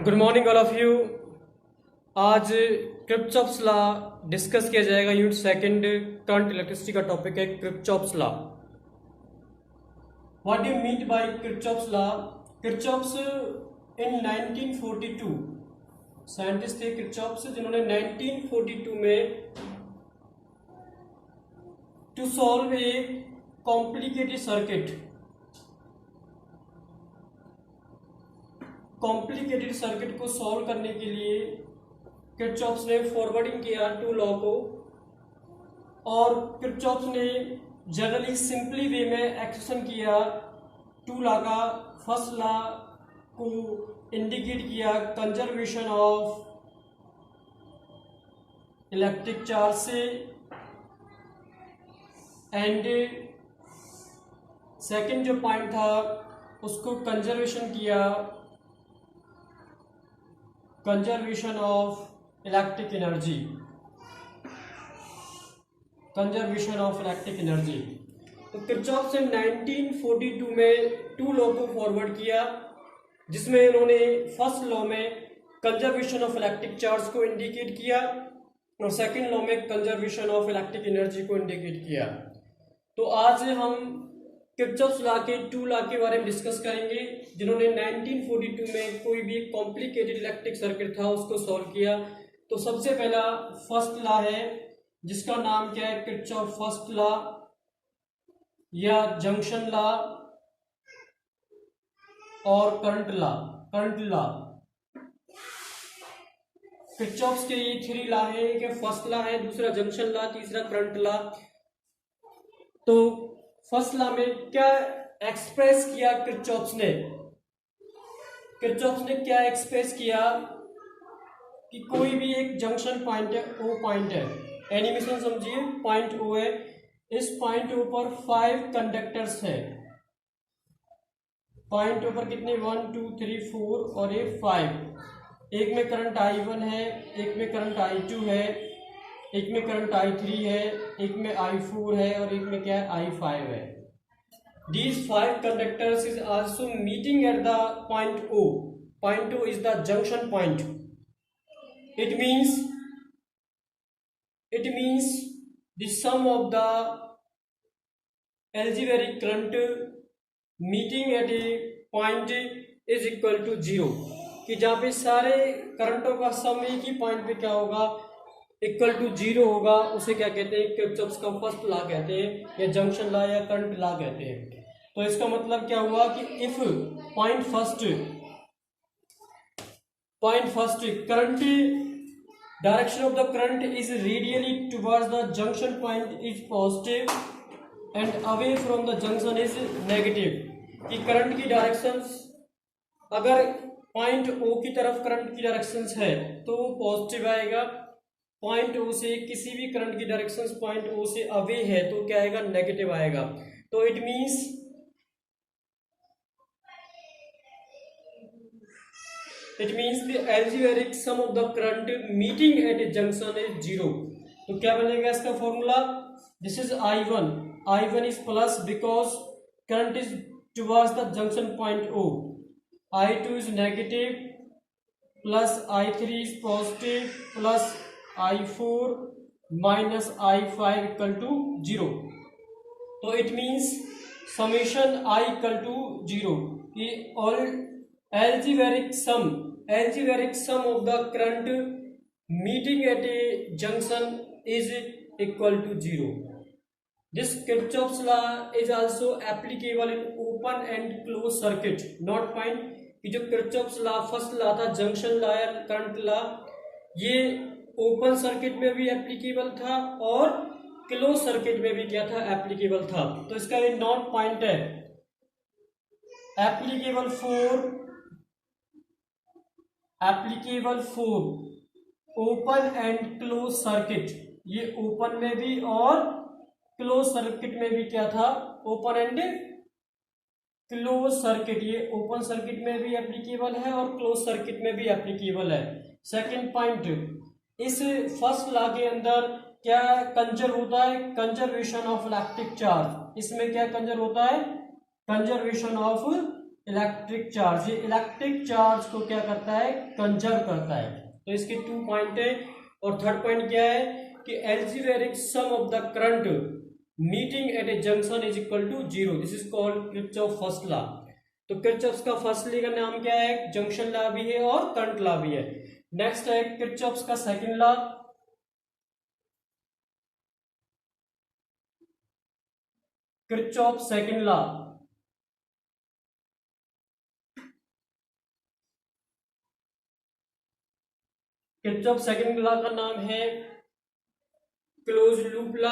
Good morning all of you. आज Kirchhoff's law discuss किया जाएगा। यूनिट सेकंड करंट इलेक्ट्रिसिटी का टॉपिक है Kirchhoff's law. What do you mean by Kirchhoff's law? Kirchhoff's in 1942 scientist थे Kirchhoff's, जिन्होंने 1942 में to solve a complicated circuit को solve करने के लिए किरचॉफ्स ने फॉरवर्डिंग किया टू लॉ को, और किरचॉफ्स ने जनरली सिंपली वे में एक्सप्रेशन किया टू लॉ का। फर्स्ट लॉ को इंडिकेट किया कंजर्वेशन ऑफ इलेक्ट्रिक चार्ज से, एंड सेकंड जो पॉइंट था उसको कंजर्वेशन किया कंजर्वेशन ऑफ इलेक्ट्रिक एनर्जी। तो किरचॉफ ने 1942 में टू लॉ को फॉरवर्ड किया, जिसमें इन्होंने फर्स्ट लॉ में कंजर्वेशन ऑफ इलेक्ट्रिक चार्ज को इंडिकेट किया और सेकंड लॉ में कंजर्वेशन ऑफ इलेक्ट्रिक एनर्जी को इंडिकेट किया। तो आज हम किरचॉफ्स लॉ के टू लॉ के बारे में डिस्कस करेंगे, जिन्होंने 1942 में कोई भी कॉम्प्लिकेटेड इलेक्ट्रिक सर्किट था उसको सॉल्व किया। तो सबसे पहला फर्स्ट लॉ है, जिसका नाम क्या है? किरचॉफ फर्स्ट लॉ या जंक्शन लॉ और करंट लॉ। किरचॉफ्स के ये थ्री लॉ है। एक फर्स्ट लॉ है, दूसरा जंक्शन लॉ, तीसरा करंट लॉ। तो फर्स्ट लॉ में क्या एक्सप्रेस किया किरचॉफ्स ने? क्या एक्सप्रेस किया कि कोई भी एक जंक्शन पॉइंट है, ओ पॉइंट है, एनिमेशन समझिए, पॉइंट ओ है। इस पॉइंट ओ पर 5 कंडक्टर्स है। पॉइंट ओ पर कितने? 1 2 3 4 और ये 5। एक में करंट I1 है, एक में करंट I2 है, एक में करंट I3 है, एक में I4 है और एक में क्या है? I5 है। These 5 conductors is also meeting at the point O. Point O is the junction point. It means the sum of the algebraic current meeting at a point is equal to 0. कि जहाँ पे सारे करंटों का सम एक ही point पे क्या होगा? Equal to 0 होगा। उसे क्या कहते हैं? किरचॉफ्स का फर्स्ट लॉ कहते हैं, या जंक्शन लॉ या करंट लॉ कहते हैं। तो इसका मतलब क्या हुआ कि if point first current direction of the current is radially towards the junction point is positive and away from the junction is negative. कि करंट की डायरेक्शंस, अगर पॉइंट ओ की तरफ करंट की डायरेक्शंस है तो वो पॉजिटिव आएगा। पॉइंट ओ से किसी भी करंट की डायरेक्शंस पॉइंट ओ से अवे है तो क्या आएगा? नेगेटिव आएगा। तो it means the algebraic sum of the current meeting at a junction is 0. तो क्या बनेगा इसका formula? This is I1 is plus because current is towards the junction point O. I2 is negative plus I3 is positive plus I4 minus I5 equal to 0. तो it means summation I equal to 0. ये all algebraic sum of the current meeting at a junction is equal to 0. This Kirchhoff's law is also applicable in open and closed circuit. Not point कि जो Kirchhoff's law first law था, junction law या current law, ये open circuit में भी applicable था और close circuit में भी क्या था? एप्लीकेबल था। तो इसका ये नॉट पॉइंट है applicable for open and close circuit. ये ओपन में भी और क्लोज सर्किट में भी क्या था? Open and close circuit. ये ओपन सर्किट में भी एप्लीकेबल है और क्लोज सर्किट में भी एप्लीकेबल है। सेकंड पॉइंट, इस फर्स्ट लॉ के अंदर क्या कंजर्व होता है? Conservation of electric charge. इसमें क्या कंजर्व होता है? कंजर्वेशन ऑफ इलेक्ट्रिक चार्ज, ये इलेक्ट्रिक चार्ज को क्या करता है, कंजर्व करता है। तो इसके 2 पॉइंट है। और थर्ड पॉइंट क्या है कि algebraic sum of the current meeting at a junction is equal to 0, this is called Kirchhoff first law. तो किरचॉफ का फर्स्ट लॉ का नाम क्या है, जंक्शन लॉ भी है और करंट लॉ भी है। नेक्स्ट है किरचॉफ का second law, Kirchhoff second law. Kirchhoff second law का नाम है क्लोज लूप लॉ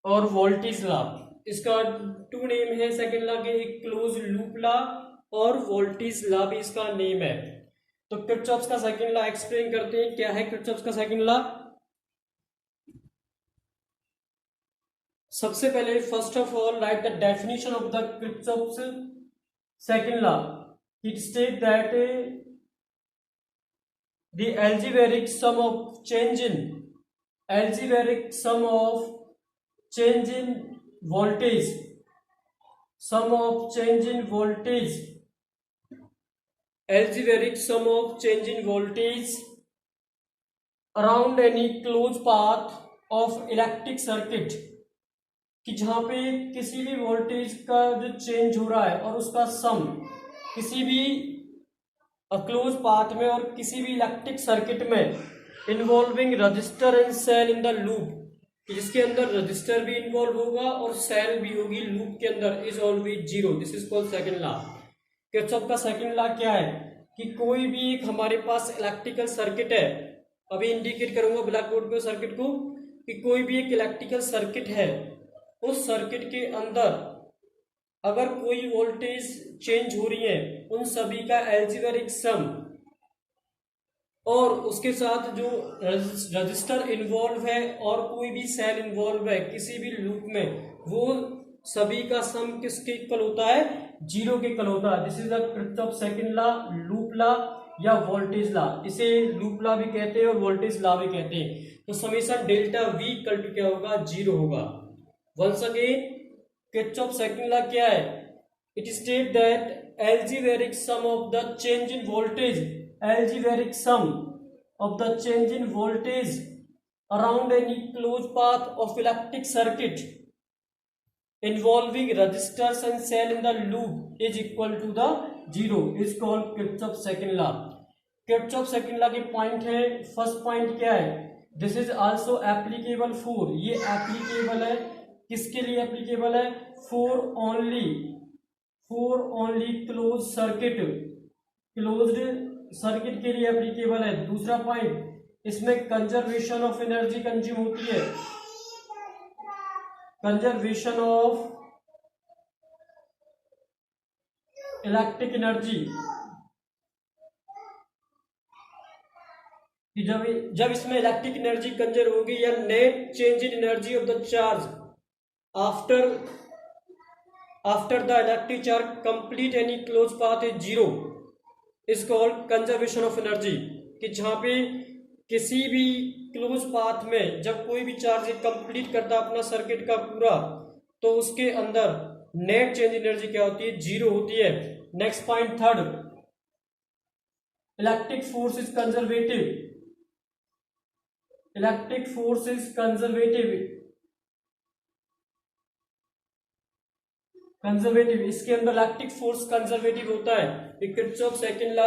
और वोल्टेज लॉ। इसका 2 नेम है सेकंड लॉ के, एक क्लोज लूप लॉ और वोल्टेज लॉ भी इसका नेम है। तो किरचॉफ का सेकंड लॉ एक्सप्लेन करते हैं, क्या है किरचॉफ का सेकंड लॉ। सबसे पहले first of all right the definition of the Kirchhoff second law. It state that the algebraic sum of change in algebraic sum of change in voltage, sum of change in voltage, algebraic sum of change in voltage around any closed path of electric circuit, कि जहां पे किसी भी voltage का जो change हो रहा है और उसका सम किसी भी क्लोज पाथ में और किसी भी इलेक्ट्रिक सर्किट में involving resistor and cell in the loop, जिसके अंदर रजिस्टर भी इन्वॉल्व होगा और सेल भी होगी लूप के अंदर, is always 0, this is called second law. Kirchhoff का सेकंड लॉ क्या है कि कोई भी एक हमारे पास इलेक्ट्रिकल सर्किट है, अभी इंडिकेट करूंगा ब्लैक बोर्ड पे सर्किट को, कि कोई भी एक इलेक्ट्रिकल सर्किट है, उस सर्किट के अंदर अगर कोई वोल्टेज चेंज हो रही है, उन सभी का एल्जेब्रिक सम और उसके साथ जो रजिस्टर इन्वॉल्व है और कोई भी सेल इन्वॉल्व है किसी भी लूप में, वो सभी का सम किसके इक्वल होता है, 0 के इक्वल होता है। This is the Kirchhoff second law, loop law या वोल्टेज लॉ। इसे लूप लॉ भी कहते हैं और वोल्टेज लॉ भी कहते हैं। तो summation delta V equal to क्या होगा, 0 होगा। Once again Kirchhoff second law क्या है, it state that algebraic sum of the change in voltage, algebraic sum of the change in voltage around any closed path of electric circuit involving resistors and cell in the loop is equal to the 0, is called Kirchhoff second law. Kirchhoff second law के point है, first point क्या है, this is also applicable for, ये applicable है किसके लिए applicable है, for only close circuit, closed circuit के लिए एप्लीकेबल है। दूसरा पॉइंट, इसमें कंजर्वेशन ऑफ एनर्जी कंज्यूम होती है, कंजर्वेशन ऑफ इलेक्ट्रिक एनर्जी, कि जब इसमें इलेक्ट्रिक एनर्जी कंजर्व होगी या net change in energy of the charge after the electric charge complete any close path is 0 is called conservation of energy. कि जहां पे किसी भी क्लोज पाथ में जब कोई भी चार्ज कंप्लीट करता अपना सर्किट का पूरा, तो उसके अंदर नेट चेंज एनर्जी क्या होती है, 0 होती है। Next point third, electric force is conservative, electric force is conservative, इसके अंदर इलेक्ट्रिक फोर्स कंजर्वेटिव होता है। Kirchhoff second law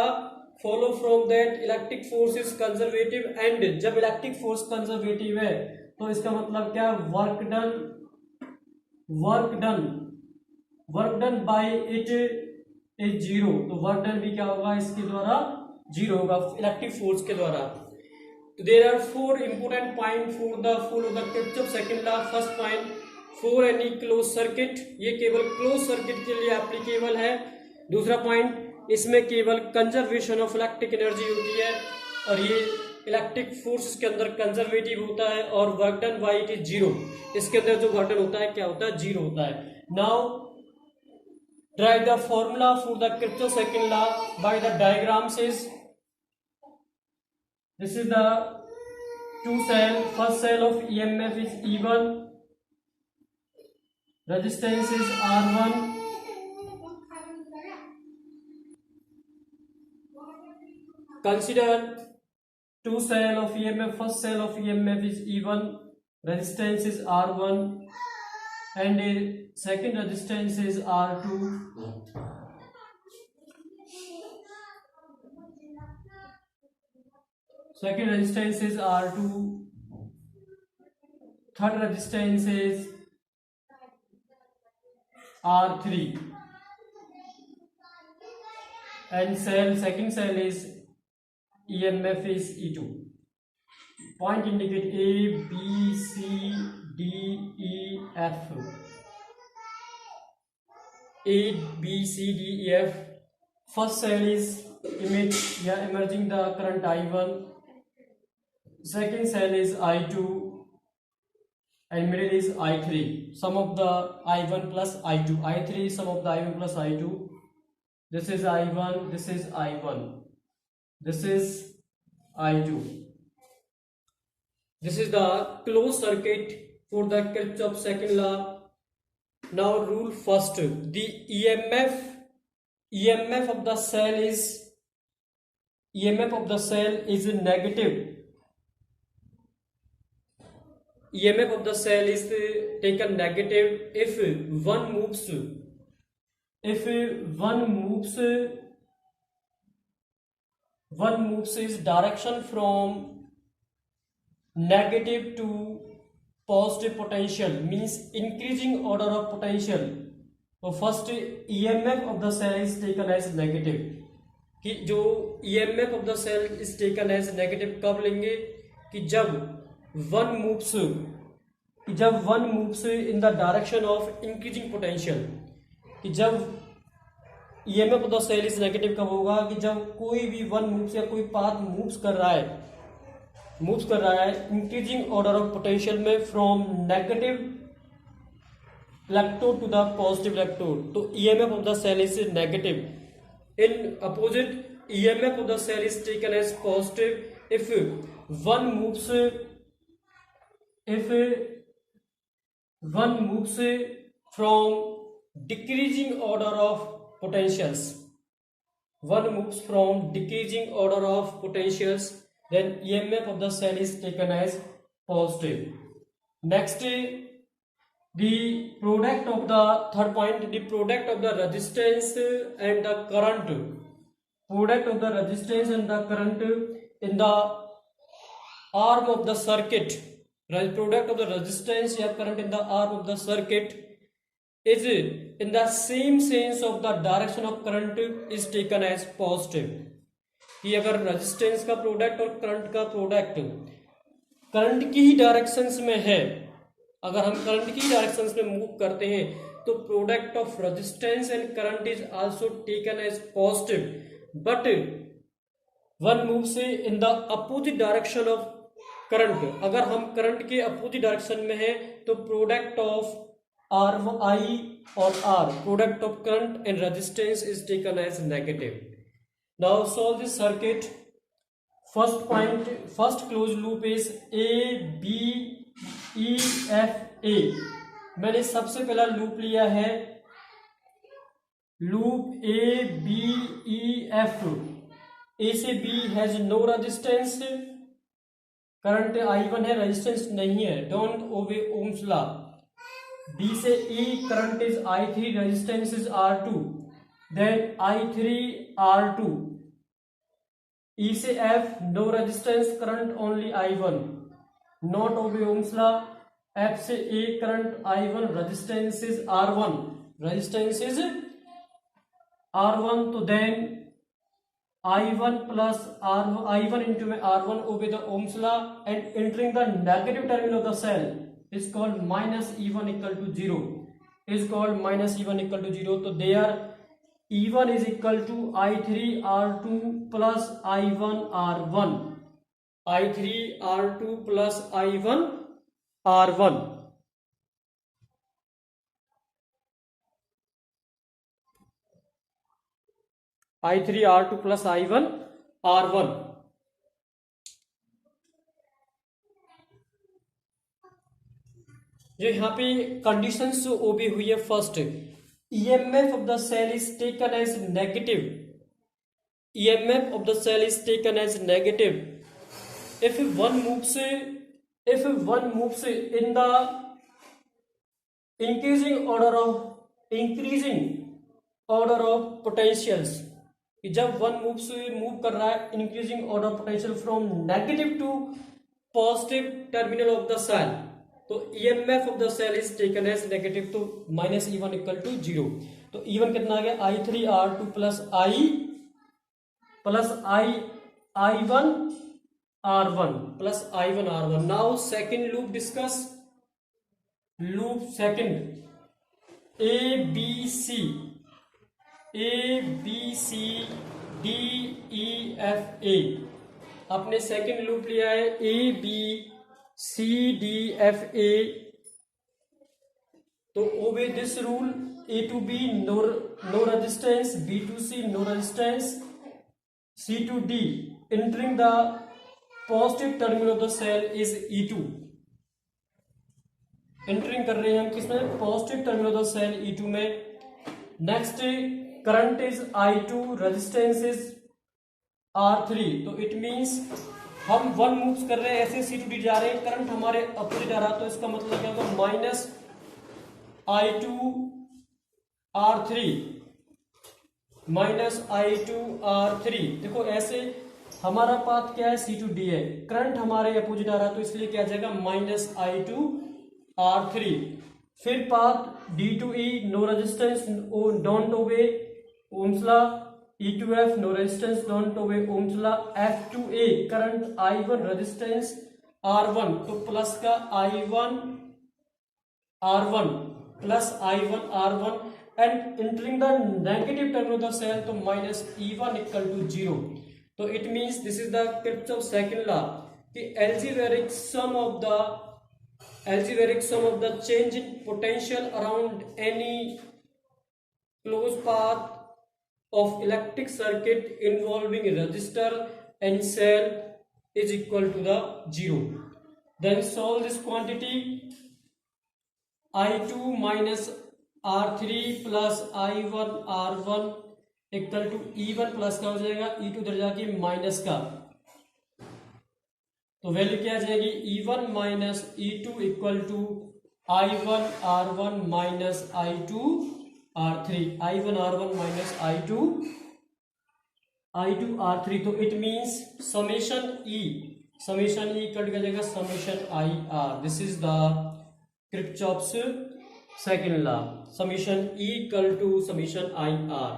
follow from that electric force is conservative, and जब इलेक्ट्रिक फोर्स कंजर्वेटिव है तो इसका मतलब क्या, work done by it is 0। तो वर्क डन भी क्या होगा, इसके द्वारा 0 होगा, इलेक्ट्रिक फोर्स के द्वारा। तो there are 4 important point for the Kirchhoff second law. First point, for any close circuit, ये केवल क्लोज सर्किट के लिए एप्लीकेबल है। दूसरा पॉइंट, इसमें केवल कंजर्वेशन ऑफ इलेक्ट्रिक एनर्जी होती है और ये इलेक्ट्रिक फोर्स के अंदर कंजर्वेटिव होता है, और work done by it is 0, इसके अंदर जो वर्क डन होता है क्या होता है, 0 होता है। Now drive the formula for the Kirchhoff second law by the diagrams is, this is the 2 cell, first cell of EMF is E1, resistance is R1. Consider two cell of EMF. First cell of EMF is E1, resistance is R1, and second resistance is R2. Second resistance is R2. Third resistance is R3. And second cell is EMF is E2. Point indicate A, B, C, D, E, F. A, B, C, D, E, F. First cell is emerging the current I1. Second cell is I2, and middle is I3. Sum of the I1 plus I2. I3 sum of the I1 plus I2. This is I1. This is I1. This is I2. This is the closed circuit for the Kirchhoff's second law. Now rule first. The EMF of the cell is negative. EMF of the cell is taken negative if one moves its direction from negative to positive potential, means increasing order of potential. तो first EMF of the cell is taken as negative, कि जो EMF of the cell is taken as negative कब लेंगे, कि जब one moves in the direction of increasing potential. कि जब EMF of the cell is negative कब होगा, कि जब कोई भी वन मूव्स या कोई पाथ मूव्स कर रहा है इंक्रीजिंग ऑर्डर ऑफ पोटेंशियल में from negative electrode to the positive electrode. तो EMF of the cell is negative. In opposite EMF of the cell is taken as positive if one moves from decreasing order of potentials. One moves from decreasing order of potentials, then EMF of the cell is taken as positive. Next, the product of the third point, the product of the resistance and the current. Product of the resistance and the current in the arm of the circuit. Product of the resistance या current in the arm of the circuit is in the same sense of the direction of current is taken as positive. कि अगर resistance का product और current का product current की ही directions में है, अगर हम करंट की डायरेक्शंस में मूव करते हैं तो product of resistance and current is also taken as positive. But when move से in the opposite direction of current. अगर हम करंट के अपोजिट डायरेक्शन में है तो product of I or R, product of current and resistance is taken as negative. Now solve this circuit. First point, first closed loop is A B E F A. मैंने सबसे पहला loop लिया है loop A B E F. A से B has no resistance, current I1 है, resistance नहीं है, don't obey Ohm's law. B से E current is I3, resistance is R2, then I3 R2. E से F no resistance, current only I1, not obey Ohm's law. F से A current I1, resistance is R1, तो then I1 plus I1 into R1 obey the Ohm's law, and entering the negative terminal of the cell is called minus E1 equal to 0. So there E1 is equal to I3 R2 plus I1 R1. I3 R2 plus I1 R1. I3 R2 plus I1 R1. जो यहाँ पे conditions obey हुई है, first EMF of the cell is taken as negative, EMF of the cell is taken as negative if one moves in the increasing order of potentials, कि जब one move कर रहा है increasing order potential from negative to positive terminal of the cell, तो EMF of the cell is taken as negative, तो minus E1 equal to 0। तो E1 कितना आ गया, I3R2 plus I1 R1 plus I1 R1। Now second loop discuss, loop second A B C D E F A, आपने second loop लिया है A B C D F A, तो obey this rule, A to B no resistance, B to C no resistance, C to D entering the positive terminal of the cell is E2, entering कर रहे हैं हम किसमें, positive terminal of the cell E2 में। Next current is I2, resistance is R3, तो it means हम one moves कर रहे हैं ऐसे C2D जा रहे हैं, करंट हमारे अपोजिट आ रहा, तो इसका मतलब क्या होगा, minus I2 R3 minus I2 R3। देखो ऐसे हमारा पाथ क्या है, C2D है, करंट हमारे अपोजिट आ रहा, तो इसलिए क्या आ जाएगा, माइनस I2 R3। फिर path D2E no resistance don't obey Ohm's law, E2F no resistance don't obey Ohm's law, F2A current I1 resistance R1, तो प्लस का I1 R1 plus I1 R1 and entering the negative terminal of the cell, तो minus E1 equal to 0। तो it means this is the Kirchhoff second law, कि algebraic sum of the change in potential around any closed path of electric circuit involving resistor and cell is equal to the 0. Then solve this quantity, I2 minus R3 plus I1 R1 equal to E1 plus का हो जाएगा E2 इधर जाके minus का, तो value क्या आ जाएगी, E1 minus E2 equal to I1 R1 minus I2 R3, I1 R1 minus I2 R3। तो it means summation E cut कर जाएगा summation IR। This is the Kirchhoff's second law, summation E equal to summation IR,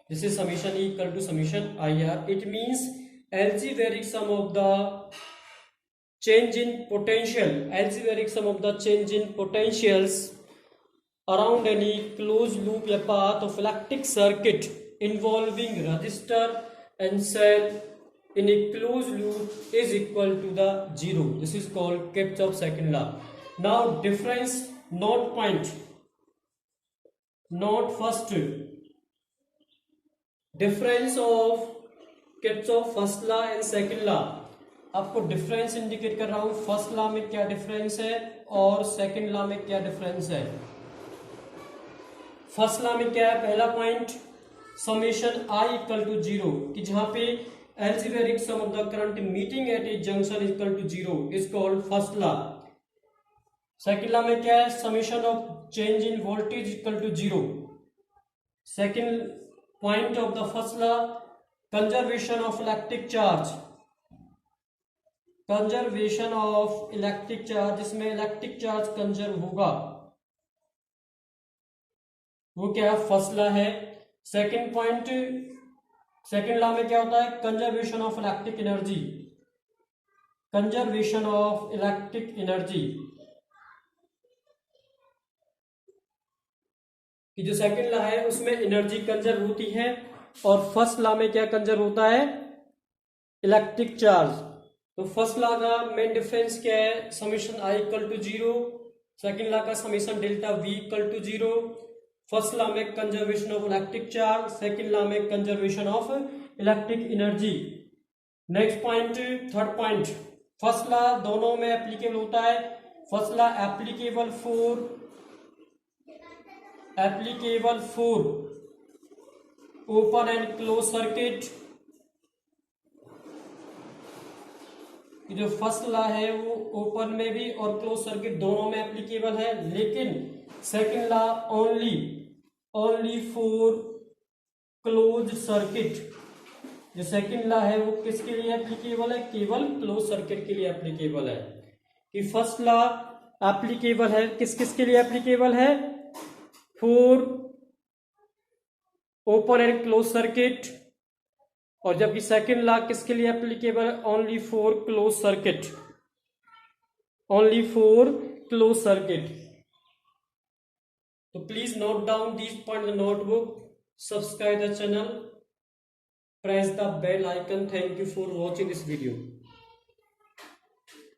this is summation E equal to summation IR। It means algebraic sum of the change in potentials around any closed loop या path of electric circuit involving resistor and cell in a closed loop is equal to the 0. This is called Kirchhoff's second law. Now difference, note point, note first, difference of Kirchhoff first law and second law। आपको difference indicate कर रहा हूं, first law में क्या difference है और second law में क्या डिफरेंस है। फर्स्ट लॉ में क्या है, पहला point summation I equal to 0, कि जहां पे algebraic sum of the current meeting at a junction equal to 0 is called first law. Second law में क्या है, summation of change in voltage equal to 0। Second point of the first law, conservation of electric charge, conservation of electric charge, जिसमें electric charge conserve होगा, वो क्या है, first law है। Second point, second law में क्या होता है, conservation of electric energy, conservation of electric energy, कि जो सेकंड लॉ है उसमें एनर्जी कंजर्व होती है, और फर्स्ट लॉ में क्या कंजर्व होता है, इलेक्ट्रिक चार्ज। तो फर्स्ट लॉ का मेन डिफरेंस क्या है, summation I equal to 0, second law का summation delta V equal to 0। First law में conservation of electric charge, second law में conservation of electric energy. Next point, third point, first law दोनों में applicable होता है, first law applicable for open and close circuit. जो first law है वो open में भी और क्लोज सर्किट दोनों में एप्लीकेबल है, लेकिन second law only for close circuit. जो सेकंड लॉ है वो किसके लिए एप्लीकेबल है? केवल क्लोज सर्किट के लिए एप्लीकेबल है। कि फर्स्ट लॉ एप्लीकेबल है किस के लिए एप्लीकेबल है? For open and close circuit, और जबकि सेकंड लॉ किसके लिए एप्लीकेबल है? Only for close circuit, only for close circuit. तो please note down this point in the notebook, subscribe the channel, press the bell icon. Thank you for watching this video.